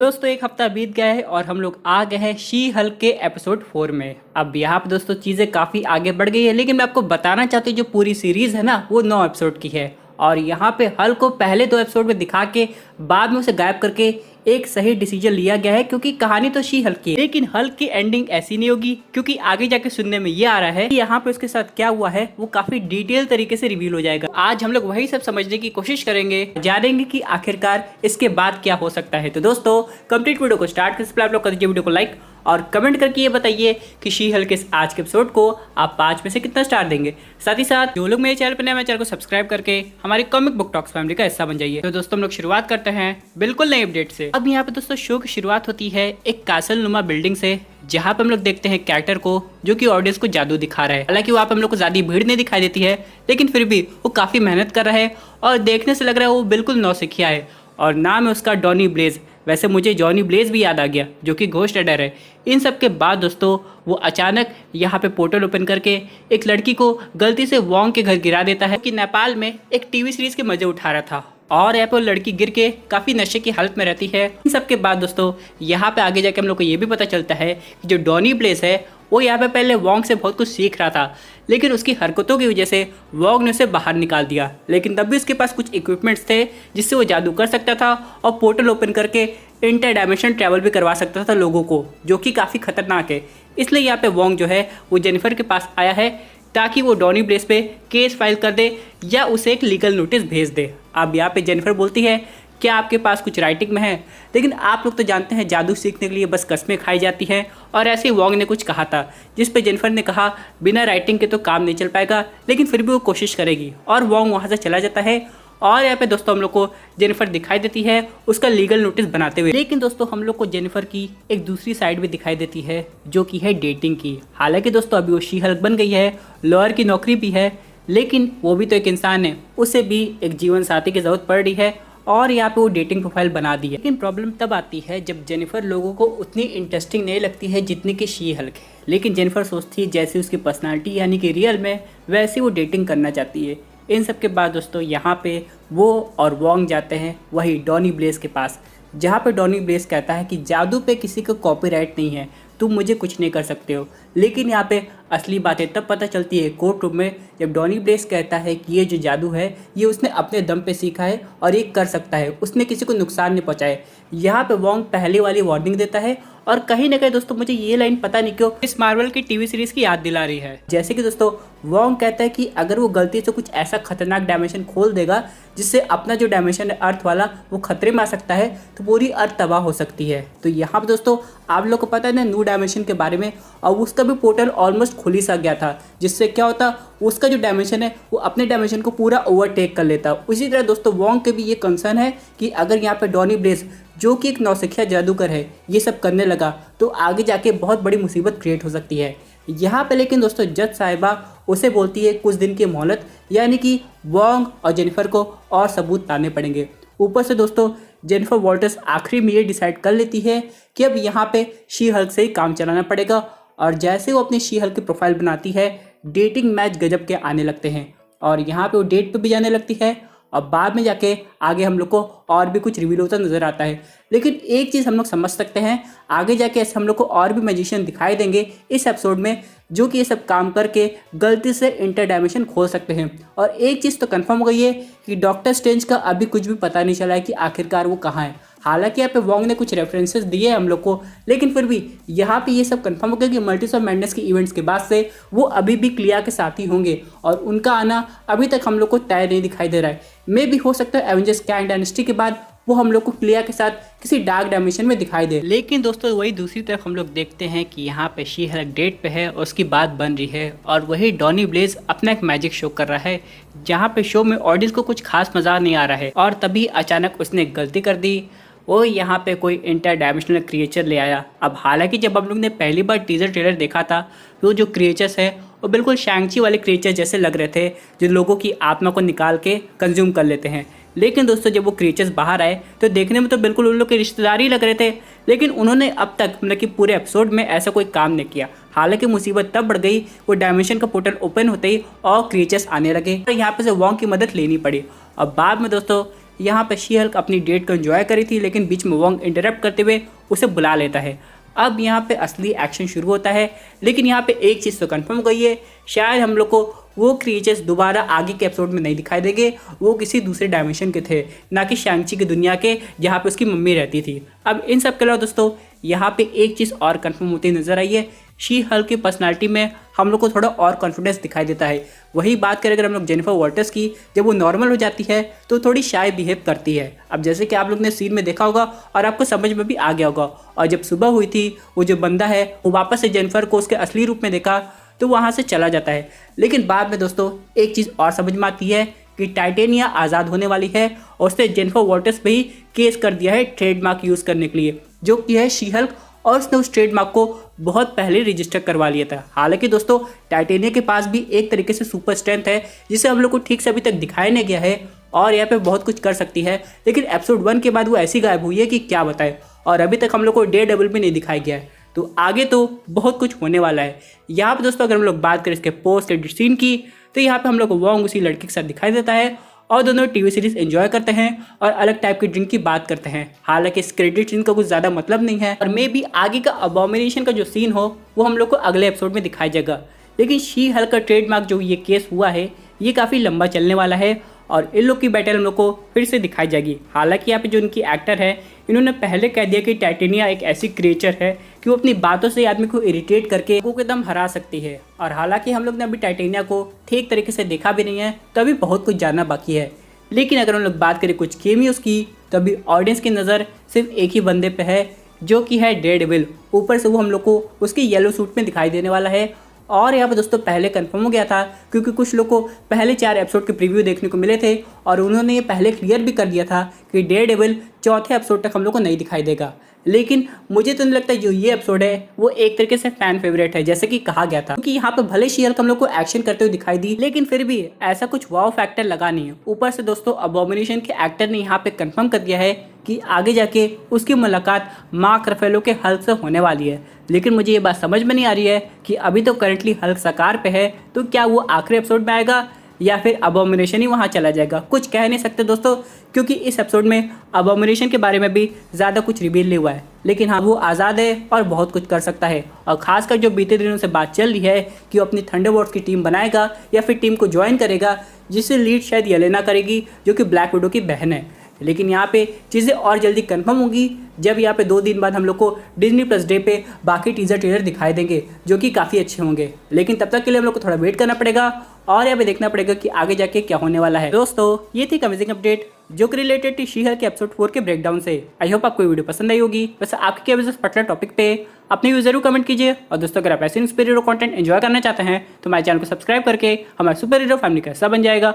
दोस्तों एक हफ्ता बीत गया है और हम लोग आ गए हैं शी हल्क के एपिसोड 4 में। अब यहाँ पे दोस्तों चीज़ें काफ़ी आगे बढ़ गई है, लेकिन मैं आपको बताना चाहती हूँ जो पूरी सीरीज़ है ना वो 9 एपिसोड की है। और यहाँ पे हल्क को पहले 2 एपिसोड में दिखा के बाद में उसे गायब करके एक सही डिसीजन लिया गया है, क्योंकि कहानी तो शी हल्क की है, लेकिन हल्क की एंडिंग ऐसी नहीं होगी, क्योंकि आगे जाके सुनने में ये आ रहा है कि यहाँ पे उसके साथ क्या हुआ है वो काफी डिटेल तरीके से रिवील हो जाएगा। आज हम लोग वही सब समझने की कोशिश करेंगे, जानेंगे कि आखिरकार इसके बाद क्या हो सकता है। तो दोस्तों कंप्लीट वीडियो को स्टार्ट करने से पहले आप लोग कर दीजिए वीडियो को लाइक और कमेंट करके ये बताइए कि शी हल्क के आज के एपिसोड को आप 5 में से कितना स्टार देंगे। साथ ही साथ जो लोग मेरे चैनल पर नए हैं, मेरे चैनल को सब्सक्राइब करके हमारी कॉमिक बुक टॉक्स फैमिली का हिस्सा बन जाइए। तो दोस्तों हम लोग शुरुआत करते हैं बिल्कुल नई अपडेट से। अब यहाँ पे दोस्तों शो की शुरुआत होती है एक कासल नुमा बिल्डिंग से, जहाँ पे हम लोग देखते हैं कैरेक्टर को जो कि ऑडियंस को जादू दिखा रहा है। हालांकि वहाँ पे हम लोग को ज्यादा भीड़ नहीं दिखाई देती है, लेकिन फिर भी वो काफी मेहनत कर रहा है और देखने से लग रहा है वो बिल्कुल नौसिखिया है और नाम है उसका डॉनी ब्लेज। वैसे मुझे जॉनी ब्लेज भी याद आ गया जो कि घोस्ट राइडर है। इन सब के बाद दोस्तों वो अचानक यहाँ पे पोर्टल ओपन करके एक लड़की को गलती से वोंग के घर गिरा देता है कि नेपाल में एक टीवी सीरीज के मजे उठा रहा था, और यहाँ पे वो लड़की गिर के काफ़ी नशे की हालत में रहती है। इन सब के बाद दोस्तों यहाँ पे आगे जाके हम लोग को ये भी पता चलता है कि जो डॉनी ब्लेज है वो यहाँ पे पहले वोंग से बहुत कुछ सीख रहा था, लेकिन उसकी हरकतों की वजह से वोंग ने उसे बाहर निकाल दिया। लेकिन तब भी उसके पास कुछ इक्विपमेंट्स थे जिससे वो जादू कर सकता था और पोर्टल ओपन करके इंटर डायमेंशन ट्रैवल भी करवा सकता था लोगों को, जो कि काफ़ी खतरनाक है। इसलिए यहाँ पे वोंग जो है वो जेनिफर के पास आया है ताकि वो डॉनी ब्लेज पे केस फाइल कर दे या उसे एक लीगल नोटिस भेज दे। अब यहाँ पे जेनिफर बोलती है क्या आपके पास कुछ राइटिंग में है, लेकिन आप लोग तो जानते हैं जादू सीखने के लिए बस कस्में खाई जाती हैं। और ऐसे ही वोंग ने कुछ कहा था जिस पे जेनिफर ने कहा बिना राइटिंग के तो काम नहीं चल पाएगा, लेकिन फिर भी वो कोशिश करेगी। और वोंग वहाँ से चला जाता है और यहाँ पे दोस्तों हम लोग को जेनिफर दिखाई देती है उसका लीगल नोटिस बनाते हुए। लेकिन दोस्तों हम लोग को जेनिफर की एक दूसरी साइड भी दिखाई देती है जो कि है डेटिंग की। हालांकि दोस्तों अभी वो शी हल्क बन गई है, लॉयर की नौकरी भी है, लेकिन वो भी तो एक इंसान है, उसे भी एक जीवन साथी की जरूरत पड़ रही है और यहाँ पे वो डेटिंग प्रोफाइल बना दी है। लेकिन प्रॉब्लम तब आती है जब जेनिफर लोगों को उतनी इंटरेस्टिंग नहीं लगती है जितनी कि शी हल्क है। लेकिन जेनिफर सोचती है जैसी उसकी पर्सनालिटी यानी कि रियल में वैसी वो डेटिंग करना चाहती है। इन सब के बाद दोस्तों यहाँ पे वो और वोंग जाते हैं वही डॉनी ब्लेज के पास, जहाँ पे डॉनी ब्लेज कहता है कि जादू पे किसी को कॉपीराइट नहीं है, तुम मुझे कुछ नहीं कर सकते हो। लेकिन यहाँ पे असली बातें तब पता चलती है कोर्ट रूम में, जब डॉनी ब्लेज कहता है कि ये जो जादू है ये उसने अपने दम पे सीखा है और ये कर सकता है, उसने किसी को नुकसान नहीं पहुँचाए। यहाँ पे वोंग पहले वाली वार्निंग देता है और कहीं ना कहीं दोस्तों मुझे ये लाइन पता नहीं क्यों इस मार्वल की टीवी सीरीज की याद दिला रही है। जैसे कि दोस्तों वोंग कहता है कि अगर वो गलती से कुछ ऐसा खतरनाक डायमेंशन खोल देगा जिससे अपना जो डायमेंशन है अर्थ वाला वो खतरे में आ सकता है, तो पूरी अर्थ तबाह हो सकती है। तो यहाँ पे दोस्तों आप लोग को पता है ना न्यू डायमेंशन के बारे में, और उसका भी पोर्टल ऑलमोस्ट खुल ही सा गया था, जिससे क्या होता उसका जो डायमेंशन है वो अपने डायमेंशन को पूरा ओवरटेक कर लेता। उसी तरह दोस्तों वोंग के भी ये कंसर्न है कि अगर यहाँ पे डॉनी ब्लेज जो कि एक नौसिखिया जादूगर है ये सब करने लगा तो आगे जाके बहुत बड़ी मुसीबत क्रिएट हो सकती है। यहाँ पे लेकिन दोस्तों जज साहिबा उसे बोलती है कुछ दिन की मोहलत, यानी कि वोंग और जेनिफर को और सबूत लाने पड़ेंगे। ऊपर से दोस्तों जेनिफर वॉल्टर्स आखिरी में ये डिसाइड कर लेती है कि अब यहाँ पे शी हल्क से ही काम चलाना पड़ेगा। और जैसे वो अपनी शी हल्क की प्रोफाइल बनाती है डेटिंग मैच गजब के आने लगते हैं और यहाँ पे वो डेट पे भी जाने लगती है और बाद में जाके आगे हम लोग को और भी कुछ रिवील होता नजर आता है। लेकिन एक चीज़ हम लोग समझ सकते हैं आगे जाके ऐसे हम लोग को और भी मैजिशियन दिखाई देंगे इस एपिसोड में जो कि ये सब काम करके गलती से इंटर डायमेंशन खोल सकते हैं। और एक चीज़ तो कंफर्म हो गई है कि डॉक्टर स्ट्रेंज का अभी कुछ भी पता नहीं चला है कि आखिरकार वो कहाँ है। हालांकि यहाँ पे वोंग ने कुछ रेफरेंसेस दिए हैं हम लोग को, लेकिन फिर भी यहाँ पे ये सब कंफर्म हो गया कि मल्टीवर्स ऑफ मैडनेस के इवेंट्स के बाद से वो अभी भी क्लिया के साथ ही होंगे और उनका आना अभी तक हम लोग को तय नहीं दिखाई दे रहा है। मे भी हो सकता है एवेंजर्स कैंग डायनेस्टी के बाद वो हम लोग को क्लिया के साथ किसी डार्क डायमेंशन में दिखाई दे। लेकिन दोस्तों वही दूसरी तरफ हम लोग देखते हैं कि यहाँ पे शी हल्क डेट पे है और उसकी बात बन रही है और वही डॉनी ब्लेज अपना एक मैजिक शो कर रहा है, जहाँ पे शो में ऑडियंस को कुछ खास मजा नहीं आ रहा है। और तभी अचानक उसने एक गलती कर दी, वो यहाँ पे कोई इंटर डायमेंशनल क्रिएचर ले आया। अब हालांकि जब हम लोग ने पहली बार टीजर ट्रेलर देखा था तो जो क्रिएचर्स है वो बिल्कुल शैंग-ची वाले क्रिएचर जैसे लग रहे थे जो लोगों की आत्मा को निकाल के कंज्यूम कर लेते हैं। लेकिन दोस्तों जब वो क्रिएचर्स बाहर आए तो देखने में तो बिल्कुल उन लोग के रिश्तेदार ही लग रहे थे, लेकिन उन्होंने अब तक मतलब कि पूरे एपिसोड में ऐसा कोई काम नहीं किया। हालांकि मुसीबत तब बढ़ गई वो डायमेंशन का पोर्टल ओपन होते ही और क्रिएचर्स आने लगे और यहाँ पे से वोंग की मदद लेनी पड़ी। और बाद में दोस्तों यहाँ पे शी हल्क अपनी डेट को एंजॉय करी थी, लेकिन बीच में वोंग इंटरप्ट करते हुए उसे बुला लेता है। अब यहाँ पे असली एक्शन शुरू होता है, लेकिन यहाँ पे एक चीज़ तो कंफर्म हो गई है, शायद हम लोग को वो क्रिएचर्स दोबारा आगे के एपिसोड में नहीं दिखाई देंगे। वो किसी दूसरे डायमेंशन के थे, ना कि शैंग-ची की दुनिया के जहाँ पे उसकी मम्मी रहती थी। अब इन सब के अलावा दोस्तों यहाँ पे एक चीज़ और कंफर्म होती नजर आई है, शी हल्क की पर्सनालिटी में हम लोग को थोड़ा और कॉन्फिडेंस दिखाई देता है। वही बात करें अगर हम लोग जेनिफर वॉल्टर्स की, जब वो नॉर्मल हो जाती है तो थोड़ी शाय बिहेव करती है। अब जैसे कि आप लोग ने सीन में देखा होगा और आपको समझ में भी आ गया होगा, और जब सुबह हुई थी वो जो बंदा है वो वापस से जेनिफर को उसके असली रूप में देखा तो वहाँ से चला जाता है। लेकिन बाद में दोस्तों एक चीज़ और समझ में आती है कि टाइटेनिया आज़ाद होने वाली है और उसने जेनिफर वॉल्टर्स पे ही केस कर दिया है ट्रेडमार्क यूज़ करने के लिए, जो कि है शी हल्क, और उसने उस ट्रेडमार्क को बहुत पहले रजिस्टर करवा लिया था। हालांकि दोस्तों टाइटेनिया के पास भी एक तरीके से सुपर स्ट्रेंथ है जिसे हम लोग को ठीक से अभी तक दिखाया नहीं गया है, और यहाँ पे बहुत कुछ कर सकती है, लेकिन एपिसोड 1 के बाद वो ऐसी गायब हुई है कि क्या बताए, और अभी तक हम लोग को डेयरडेविल भी नहीं दिखाया गया है। तो आगे तो बहुत कुछ होने वाला है। यहाँ पे दोस्तों अगर हम लोग बात करें इसके पोस्ट क्रेडिट सीन की, तो यहाँ पे हम लोग को वोंग उसी लड़की के साथ दिखाई देता है और दोनों टीवी सीरीज एंजॉय करते हैं और अलग टाइप की ड्रिंक की बात करते हैं। हालांकि इस क्रेडिट सीन का कुछ ज़्यादा मतलब नहीं है, और मे भी आगे का अबॉमिनेशन का जो सीन हो वो हम लोग को अगले एपिसोड में दिखाया जाएगा। लेकिन शी हल्क का ट्रेडमार्क जो ये केस हुआ है ये काफ़ी लंबा चलने वाला है, और इन लोग की बैटल हम लोग को फिर से दिखाई जाएगी। हालांकि यहाँ पे जो इनकी एक्टर है इन्होंने पहले कह दिया कि टाइटेनिया एक ऐसी क्रिएचर है कि वो अपनी बातों से आदमी को इरिटेट करके को एकदम हरा सकती है, और हालांकि हम लोग ने अभी टाइटेनिया को ठीक तरीके से देखा भी नहीं है, तो अभी बहुत कुछ जानना बाकी है। लेकिन अगर हम लोग बात करें कुछ केमियोस की, तो अभी ऑडियंस की नज़र सिर्फ एक ही बंदे पे है, जो कि है डेयरडेविल। ऊपर से वो हम लोग को उसके येलो सूट में दिखाई देने वाला है, और यहाँ पर दोस्तों पहले कंफर्म हो गया था क्योंकि कुछ लोग को पहले 4 एपिसोड के प्रीव्यू देखने को मिले थे, और उन्होंने ये पहले क्लियर भी कर दिया था कि डेयरडेविल चौथे एपिसोड तक हम लोग को नहीं दिखाई देगा। लेकिन मुझे तो नहीं लगता जो ये एपिसोड है वो एक तरीके से फैन फेवरेट है, जैसे कि कहा गया था, क्योंकि यहाँ पे भले शी हल्क हम लोग को एक्शन करते हुए दिखाई दी, लेकिन फिर भी ऐसा कुछ वाव फैक्टर लगा नहीं है। ऊपर से दोस्तों अबॉमिनेशन के एक्टर ने यहाँ पे कंफर्म कर दिया है कि आगे जाके उसकी मुलाकात मार्क रफेलो के हल्क से होने वाली है। लेकिन मुझे ये बात समझ में नहीं आ रही है कि अभी तो करंटली हल्क साकार पे है, तो क्या वो आखिरी एपिसोड में आएगा या फिर अबॉमिनेशन ही वहाँ चला जाएगा, कुछ कह नहीं सकते दोस्तों, क्योंकि इस एपिसोड में अबॉमिनेशन के बारे में भी ज़्यादा कुछ रिवील नहीं हुआ है। लेकिन हाँ वो आज़ाद है और बहुत कुछ कर सकता है, और खासकर जो बीते दिनों से बात चल रही है कि वो अपनी थंडरबोल्ट्स की टीम बनाएगा या फिर टीम को ज्वाइन करेगा, जिससे लीड शायद येलेना करेगी जो कि ब्लैक विडो की बहन है। लेकिन यहाँ पे चीज़ें और जल्दी कंफर्म होंगी जब यहाँ पे 2 दिन बाद हम लोग को डिज्नी प्लस डे पे बाकी टीजर ट्रेलर दिखाई देंगे, जो कि काफ़ी अच्छे होंगे। लेकिन तब तक के लिए हम लोग को थोड़ा वेट करना पड़ेगा और यहाँ पे देखना पड़ेगा कि आगे जाके क्या होने वाला है। दोस्तों ये थी अमेजिंग अपडेट जो कि रिलेटेड थी शी हल्क के एपिसोड 4 के ब्रेकडाउन से। आई होप आपको वीडियो पसंद आई होगी। वैसे आपके क्या इस पर्टिकुलर टॉपिक पे अपने व्यू जरूर कमेंट कीजिए, और दोस्तों अगर आप ऐसे सुपर हीरो कंटेंट एंजॉय करना चाहते हैं तो हमारे चैनल को सब्सक्राइब करके हमारे सुपर हीरो फैमिली का हिस्सा बन जाएगा।